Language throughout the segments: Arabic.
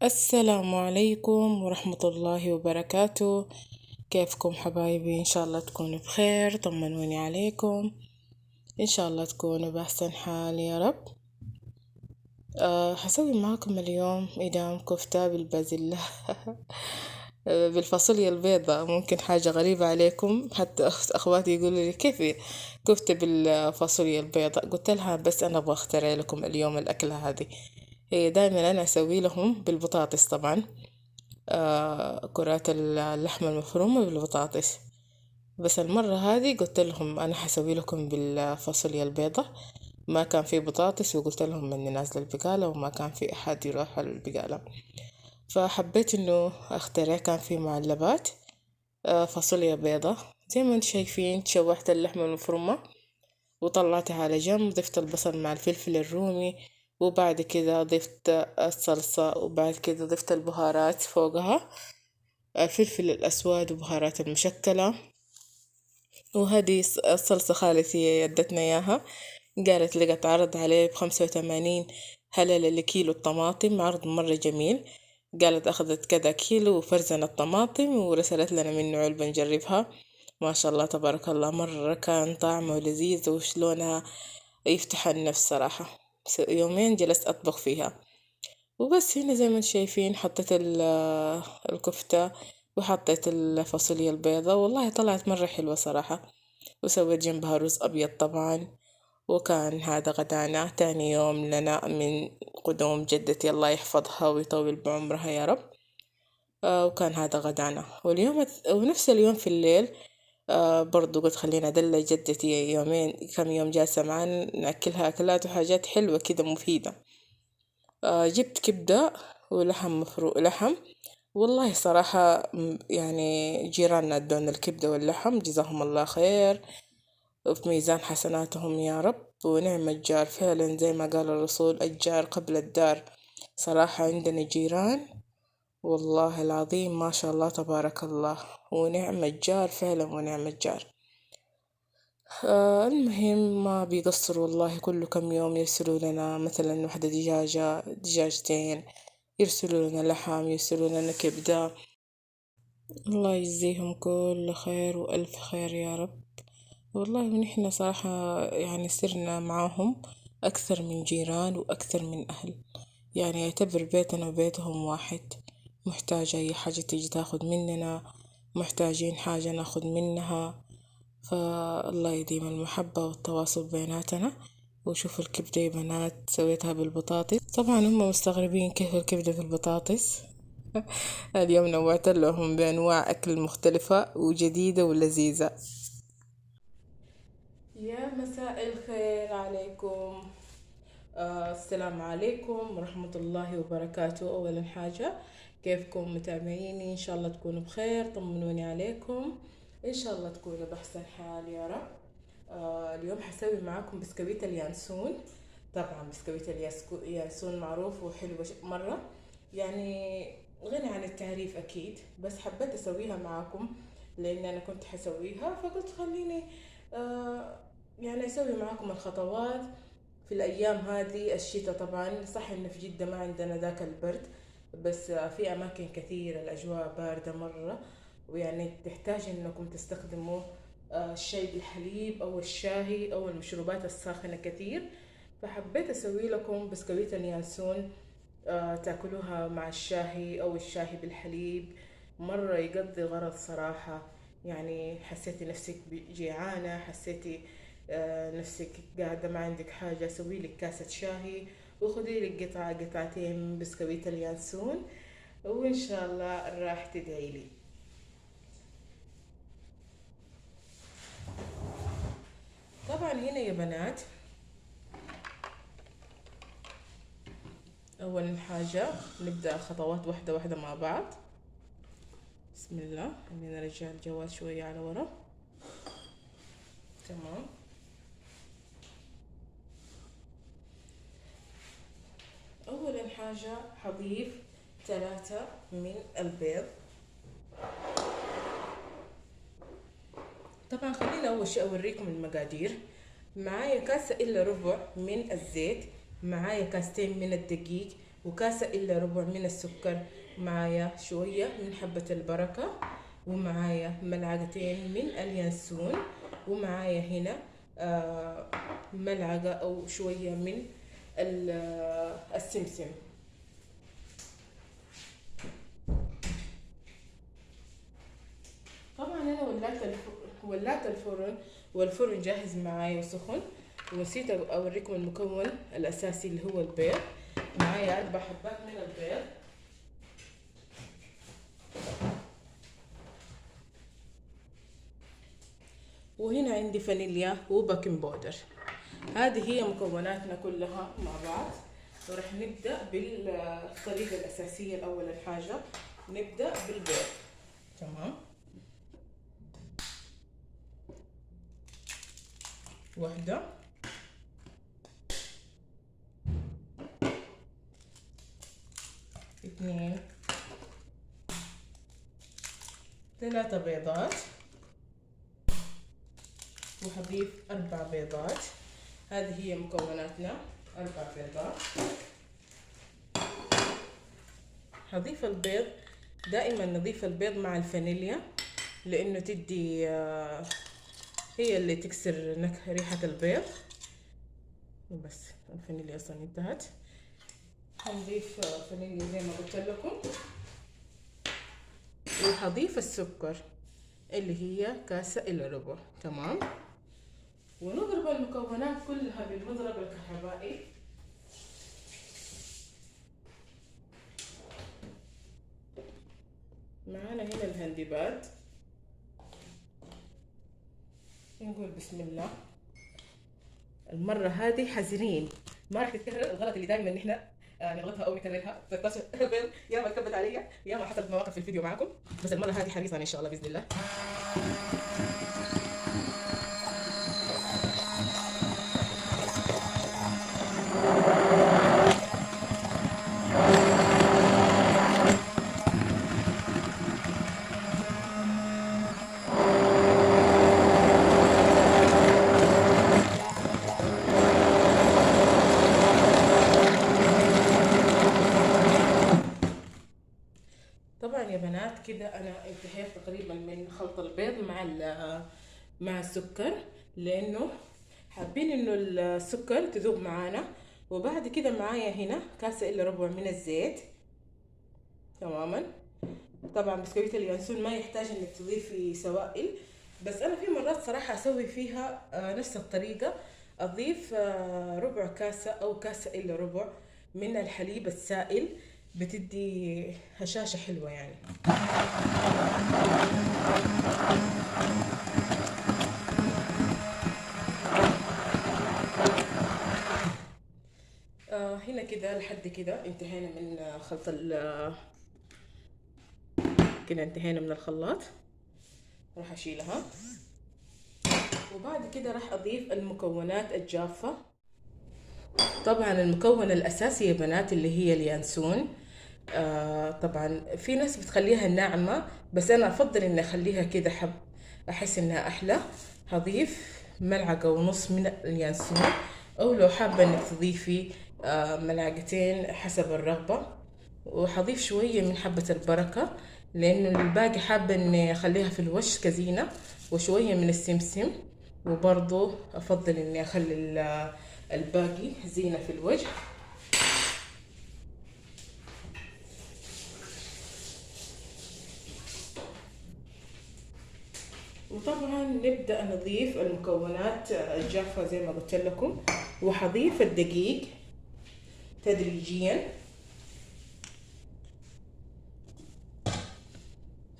السلام عليكم ورحمة الله وبركاته. كيفكم حبايبي؟ إن شاء الله تكونوا بخير، طمنوني عليكم. إن شاء الله تكونوا بأحسن حال يا رب. حسوي معاكم اليوم إدام كفتة بالبازلاء بالفاصوليا البيضاء. ممكن حاجة غريبة عليكم، حتى أخواتي يقولوا لي كيف كفتة بالفاصوليا البيضاء. قلت لها بس أنا أبغى أخترع لكم اليوم الأكلة هذه. هي دايما أنا أسوي لهم بالبطاطس طبعا. كرات اللحمة المفرومة بالبطاطس. بس المرة هذه قلت لهم أنا حسوي لكم بالفاصوليا البيضة. ما كان في بطاطس، وقلت لهم إني نازلة البقالة وما كان في أحد يروح على البقالة، فحبيت إنه أخترع. كان في معلبات فاصوليا بيضة. زي ما انتم شايفين، شوحت اللحمة المفرومة وطلعتها على جنب، ضفت البصل مع الفلفل الرومي، وبعد كده ضفت الصلصة، وبعد كده ضفت البهارات فوقها، الفلفل الأسود وبهارات المشكلة. وهذه الصلصة خالتي يدتنا إياها، قالت لقت عرض عليه ب85 هللة لكيلو الطماطم، عرض مرة جميل. قالت أخذت كذا كيلو وفرزنا الطماطم ورسلت لنا منه علبة نجربها. ما شاء الله تبارك الله، مرة كان طعمه لذيذ وشلونها يفتح النفس صراحة. يومين جلست أطبخ فيها. وبس هنا زي ما انتم شايفين، حطيت الكفتة وحطيت الفاصوليا البيضة، والله طلعت مرة حلوة صراحة. وسويت جنبها رز أبيض طبعا. وكان هذا غدانا. تاني يوم لنا من قدوم جدتي، الله يحفظها ويطول بعمرها يا رب. وكان هذا غدانا. ونفس اليوم في الليل برضو قلت خلينا أدلع جدتي يومين، كم يوم جالسة معانا نأكلها أكلات وحاجات حلوة كده مفيدة. جبت كبدة ولحم مفروق لحم. والله صراحة يعني جيراننا ادونا الكبدة واللحم، جزاهم الله خير، وفي ميزان حسناتهم يا رب. ونعم الجار فعلا، زي ما قال الرسول: الجار قبل الدار. صراحة عندنا جيران والله العظيم ما شاء الله تبارك الله، ونعم الجار فعلا ونعم الجار. المهم ما بيقصروا والله، كل كم يوم يرسلوا لنا مثلا واحدة دجاجة دجاجتين، يرسلوا لنا لحم، يرسلوا لنا كبدة. الله يجزيهم كل خير وألف خير يا رب. والله ونحن صراحة يعني صرنا معاهم أكثر من جيران وأكثر من أهل. يعني يعتبر بيتنا وبيتهم واحد. محتاجة أي حاجة تيجي تاخد مننا، محتاجين حاجة ناخد منها. فالله يديم المحبة والتواصل بيناتنا. وشوفوا الكبدة يا بنات، سويتها بالبطاطس. طبعا هم مستغربين كيف الكبدة بالبطاطس. اليوم نوعت لهم بأنواع أكل مختلفة وجديدة ولذيذة. يا مساء الخير عليكم. السلام عليكم ورحمة الله وبركاته. أولا حاجة، كيفكم متابعيني؟ إن شاء الله تكونوا بخير، طمنوني عليكم. إن شاء الله تكونوا بأحسن حال يا رب. اليوم حسوي معاكم بسكويت اليانسون. طبعا بسكويت اليانسون معروف وحلو مرة، يعني غني عن التعريف أكيد. بس حبيت أسويها معاكم لأن أنا كنت حسويها، فقلت خليني آه يعني أسوي معاكم الخطوات في الأيام هذه. الشتاء طبعا صح إن في جدة ما عندنا ذاك البرد، بس في أماكن كثيرة الأجواء باردة مرة، ويعني تحتاج إنكم تستخدموا الشاي بالحليب أو الشاهي أو المشروبات الساخنة كثير. فحبيت أسوي لكم بسكويت اليانسون، تاكلوها مع الشاهي أو الشاهي بالحليب. مرة يقضي غرض صراحة. يعني حسيتي نفسك جيعانة، حسيتي نفسك قاعدة ما عندك حاجة، سوي لك كاسة شاهي وخذي لك قطعة قطعتين من بسكويت اليانسون، وإن شاء الله راح تدعي لي. طبعا هنا يا بنات، أول حاجة نبدأ الخطوات واحدة واحدة مع بعض. بسم الله. خلينا نرجع الجوال شوية على ورا. تمام. أول حاجة حضيف 3 من البيض. طبعا خليني أول شيء أوريكم المقادير. معايا كاسة إلا ربع من الزيت، معايا كاستين من الدقيق، وكاسة إلا ربع من السكر، معايا شوية من حبة البركة، ومعايا ملعقتين من اليانسون، ومعايا هنا ملعقة أو شوية من السمسم. طبعا أنا ولعت الفرن، والفرن جاهز معايا وسخن. ونسيت أوريكم المكون الأساسي اللي هو البيض. معايا 4 حبات من البيض، وهنا عندي فانيليا وبيكنج باودر. هذه هي مكوناتنا كلها مع بعض. ورح نبدأ بالطريقة الأساسية. الأول الحاجة نبدأ بالبيض. تمام، 1 2 3 بيضات، وحضيف 4 بيضات. هذه هي مكوناتنا، 4 بيضات. هضيف البيض، دائما نضيف البيض مع الفانيليا لانه تدي هي اللي تكسر ريحة البيض. وبس، الفانيليا اصلا انتهت. هنضيف فانيليا زي ما قلت لكم، وهضيف السكر اللي هي كاسة إلا ربع. تمام، ونضرب المكونات كلها بالمضرب الكهربائي. معانا هنا الهاندي باد. نقول بسم الله. المرة هذه حذرين، ما راح تتكرر الغلط اللي دائما نحن نغلطها او نكررها. البيض يا ما كبت علي يا ما حصلت مواقف في الفيديو معكم، بس المرة هذه حريصة ان شاء الله باذن الله. طبعا يا بنات كده انا انتهيت تقريبا من خلط البيض مع السكر، لانه حابين انه السكر تذوب معانا. وبعد كده معايا هنا كاسة الا ربع من الزيت. تماما، طبعا بسكويت اليانسون ما يحتاج انك تضيفي سوائل، بس انا في مرات صراحة اسوي فيها نفس الطريقة، اضيف ربع كاسة او كاسة الا ربع من الحليب السائل، بتدي هشاشة حلوة يعني. هنا كده لحد كده انتهينا من خلط كده انتهينا من الخلاط. راح اشيلها، وبعد كده راح اضيف المكونات الجافة. طبعا المكون الاساسي يا بنات اللي هي اليانسون. طبعا في ناس بتخليها ناعمة، بس انا افضل اني اخليها كده حب، احس انها احلى. هضيف 1.5 ملعقة من اليانسون، او لو حابة انك تضيفي 2 حسب الرغبة. وحضيف شوية من حبة البركة، لانه الباقي حابة اني اخليها في الوش كزينة، وشوية من السمسم. وبرضو افضل اني اخلي الباقي زينة في الوجه. وطبعا نبدأ نضيف المكونات الجافة زي ما قلت لكم، وحضيف الدقيق تدريجيا.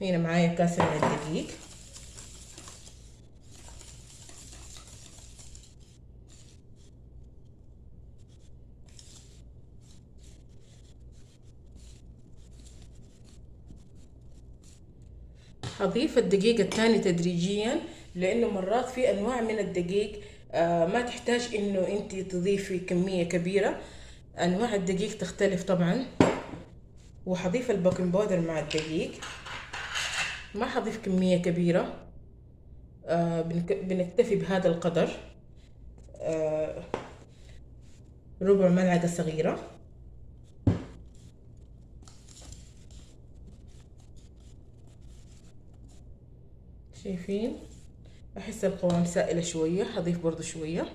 هنا معايا كاسة من الدقيق. هضيف الدقيق الثاني تدريجيا، لانه مرات في انواع من الدقيق ما تحتاج انه انت تضيفي كمية كبيرة. انواع الدقيق تختلف طبعا. وحضيف البيكنج باودر مع الدقيق، ما حضيف كمية كبيرة، بنكتفي بهذا القدر، 1/4 ملعقة صغيرة. شايفين؟ احس القوام سائلة شوية، هضيف برضو شوية.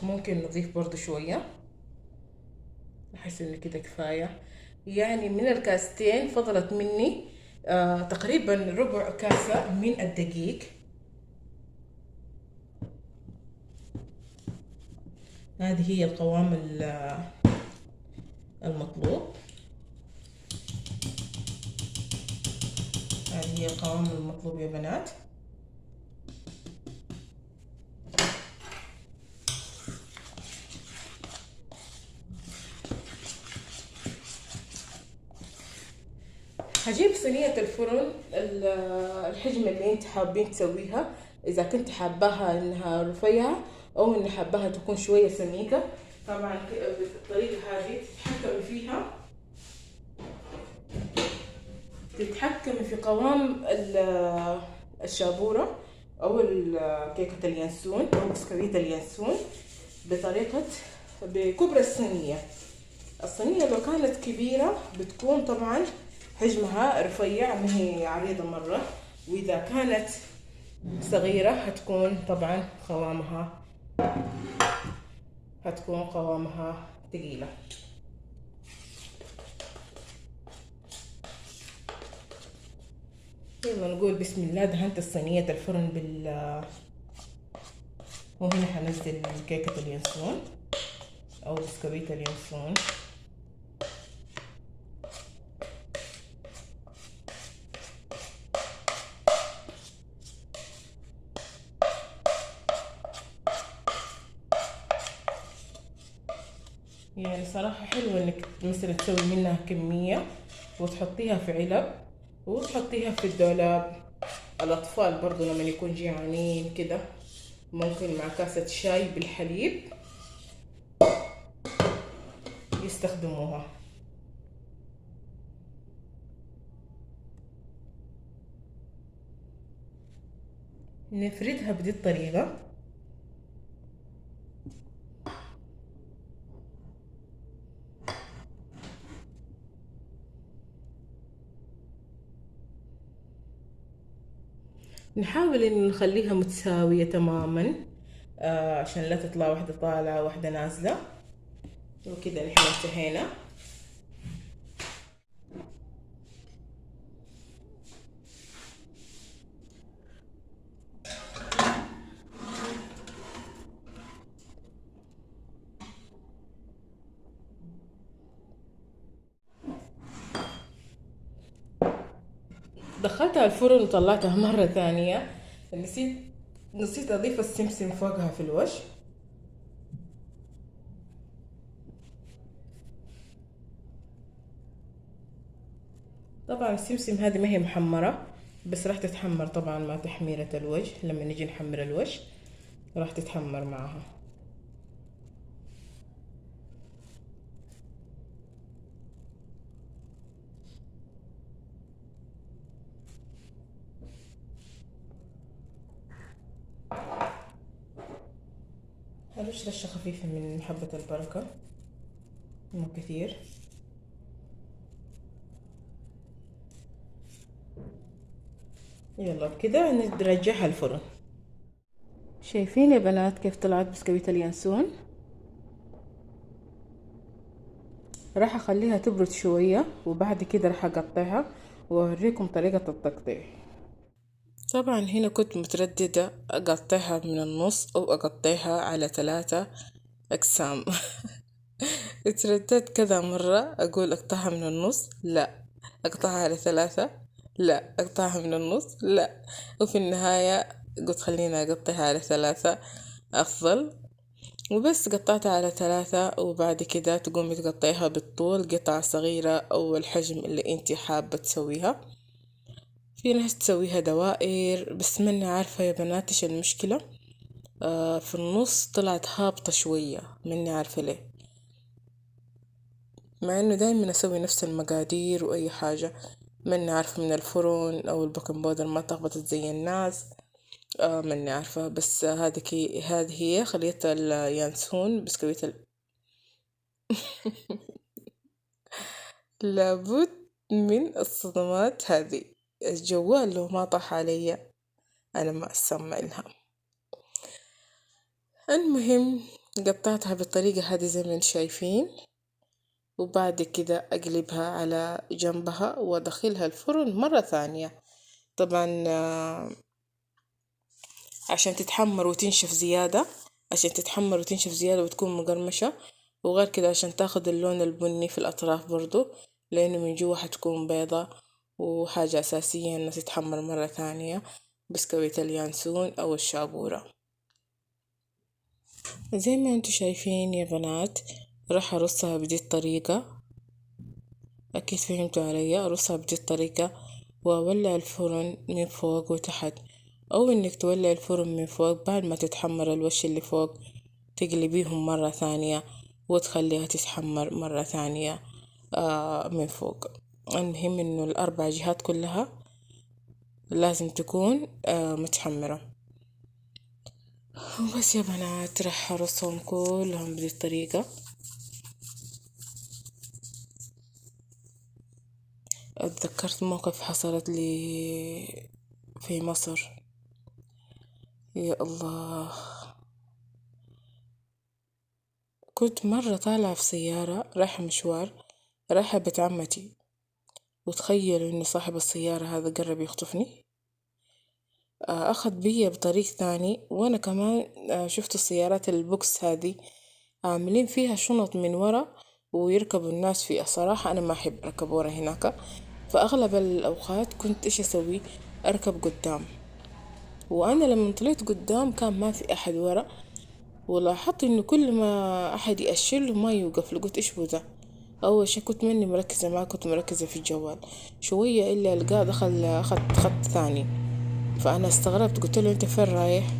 ممكن نضيف برضو شوية، احس ان كده كفاية. يعني من الكاستين فضلت مني تقريبا ربع كاسة من الدقيق. هذه هي القوام المطلوب. هذه هي القوام المطلوب يا بنات. هجيب صينية الفرن الحجم اللي انت حابين تسويها، اذا كنت حاباها انها رفيعة او ان حاباها تكون شوية سميكة. طبعا بالطريقة هذه تتحكمي في قوام الشابورة او كيكة اليانسون او بسكويت اليانسون بكبر الصينية. الصينية لو كانت كبيرة بتكون طبعا حجمها رفيع، ما هي عريضة مرة، وإذا كانت صغيرة هتكون قوامها ثقيلة. يلا نقول بسم الله. دهنت الصينية الفرن وهنا حنزل كيكة اليانسون أو بسكويت اليانسون. يعني صراحة حلوة انك مثلا تسوي منها كمية وتحطيها في علب وتحطيها في الدولاب. الأطفال برضو لما يكون جيعانين كده ممكن مع كاسة شاي بالحليب يستخدموها. نفردها بدي الطريقة. نحاول ان نخليها متساوية تماما عشان لا تطلع واحدة طالعة واحدة نازلة. وكده نحن انتهينا. دخلتها الفرن وطلعتها مرة ثانية. نسيت اضيف السمسم فوقها في الوش. طبعا السمسم هذه ما هي محمرة، بس راح تتحمر طبعا مع تحميرة الوجه. لما نجي نحمر الوجه راح تتحمر معها. هرش رشة خفيفة من حبة البركة، مو كثير. يلا بكده نرجعها الفرن. شايفين يا بنات كيف طلعت بسكويت اليانسون؟ راح اخليها تبرد شوية وبعد كده راح اقطعها واوريكم طريقة التقطيع. طبعا هنا كنت مترددة اقطعها من النص او اقطعها على 3 اقسام. اترددت كذا مرة، اقول اقطعها من النص، لا اقطعها على 3، لا اقطعها من النص، لا. وفي النهاية قلت خلينا اقطعها على 3 افضل. وبس قطعتها على 3، وبعد كده تقومي تقطعيها بالطول قطع صغيرة او الحجم اللي انتي حابة تسويها. في ناس تسويها دوائر، بس ماني عارفة يا بنات ايش المشكلة. في النص طلعت هابطة شوية، ماني عارفة ليه، مع انه دايما اسوي نفس المقادير واي حاجة. ماني عارفة من الفرن او البيكنج باودر ما تهبطت زي الناس، ماني عارفة، بس هذه هي خليط اليانسون بسكويت لابد من الصدمات هذه. الجوال لو ما طاح علي أنا ما أسمع لها. المهم قطعتها بالطريقة هذه زي ما انتم شايفين، وبعد كده أقلبها على جنبها وأدخلها الفرن مرة ثانية. طبعا عشان تتحمر وتنشف زيادة، وتكون مقرمشة، وغير كده عشان تاخد اللون البني في الأطراف برضو، لأنه من جوا حتكون بيضة. وحاجة أساسية إنها تتحمر مرة ثانية بسكويت اليانسون أو الشابورة. زي ما انتوا شايفين يا بنات، راح أرصها بدي الطريقة. أكيد فهمتوا علي. أرصها بدي الطريقة وأولع الفرن من فوق وتحت، أو إنك تولع الفرن من فوق بعد ما تتحمر الوش اللي فوق، تقلبيهم مرة ثانية وتخليها تتحمر مرة ثانية من فوق. المهم إنه الأربع جهات كلها لازم تكون متحمرة. وبس يا بنات، راح أرصهم كلهم بهذه الطريقة. اتذكرت موقف حصلت لي في مصر، يا الله. كنت مرة طالعة في سيارة رايحة مشوار، رايحة بيت عمتي، وتخيلوا إن صاحب السيارة هذا قرب يخطفني. أخذ بيا بطريق ثاني، وأنا كمان شفت السيارات البوكس هذه عاملين فيها شنط من ورا ويركبوا الناس فيها. صراحة أنا ما أحب أركب ورا هناك، فأغلب الأوقات كنت إيش أسوي؟ أركب قدام. وأنا لما طلعت قدام كان ما في أحد ورا، ولاحظت إنه كل ما أحد يأشر ما يوقف. قلت إيش هو ده؟ أول شي كنت مني مركزة، ما كنت مركزة في الجوال. شوية إلا ألقاه أخذ خط ثاني، فأنا استغربت قلت له أنت فين رايح؟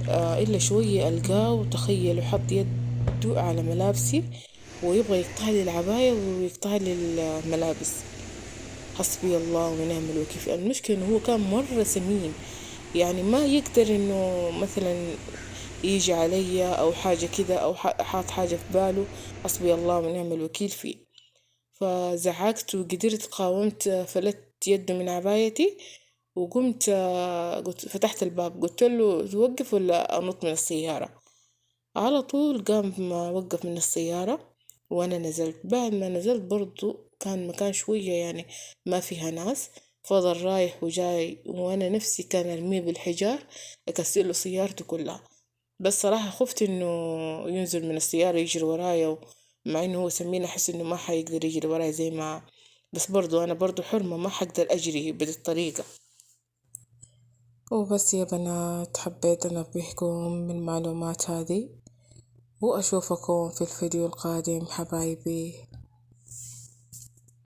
إلا شوية ألقاه، وتخيلوا حط يده على ملابسي ويبغى يقطع لي العباية ويقطع لي الملابس. حسبي الله ونعم الوكيل. المشكلة إنه هو كان مرة سمين، يعني ما يقدر إنه مثلا يجي علي أو حاجة كذا، أو حاط حاجة في باله. حسبي الله ونعم الوكيل فيه. فزعقت وقدرت قاومت، فلت يده من عبايتي وقمت فتحت الباب، قلت له توقف ولا أنط من السيارة. على طول قام وقف من السيارة، وأنا نزلت. بعد ما نزلت برضو كان مكان شوية يعني ما فيها ناس، فضل رايح وجاي، وأنا نفسي كان أرميه بالحجار أكسر له سيارته كلها. بس صراحة خفت إنه ينزل من السيارة يجري ورايا، مع إنه هو سمين أحس إنه ما حيقدر يجري ورايا زي ما، بس برضو أنا برضو حرمة ما حقدر أجري بهذه الطريقة. وبس يا بنات، حبيت أنبهكم بالمعلومات هذه، وأشوفكم في الفيديو القادم حبايبي.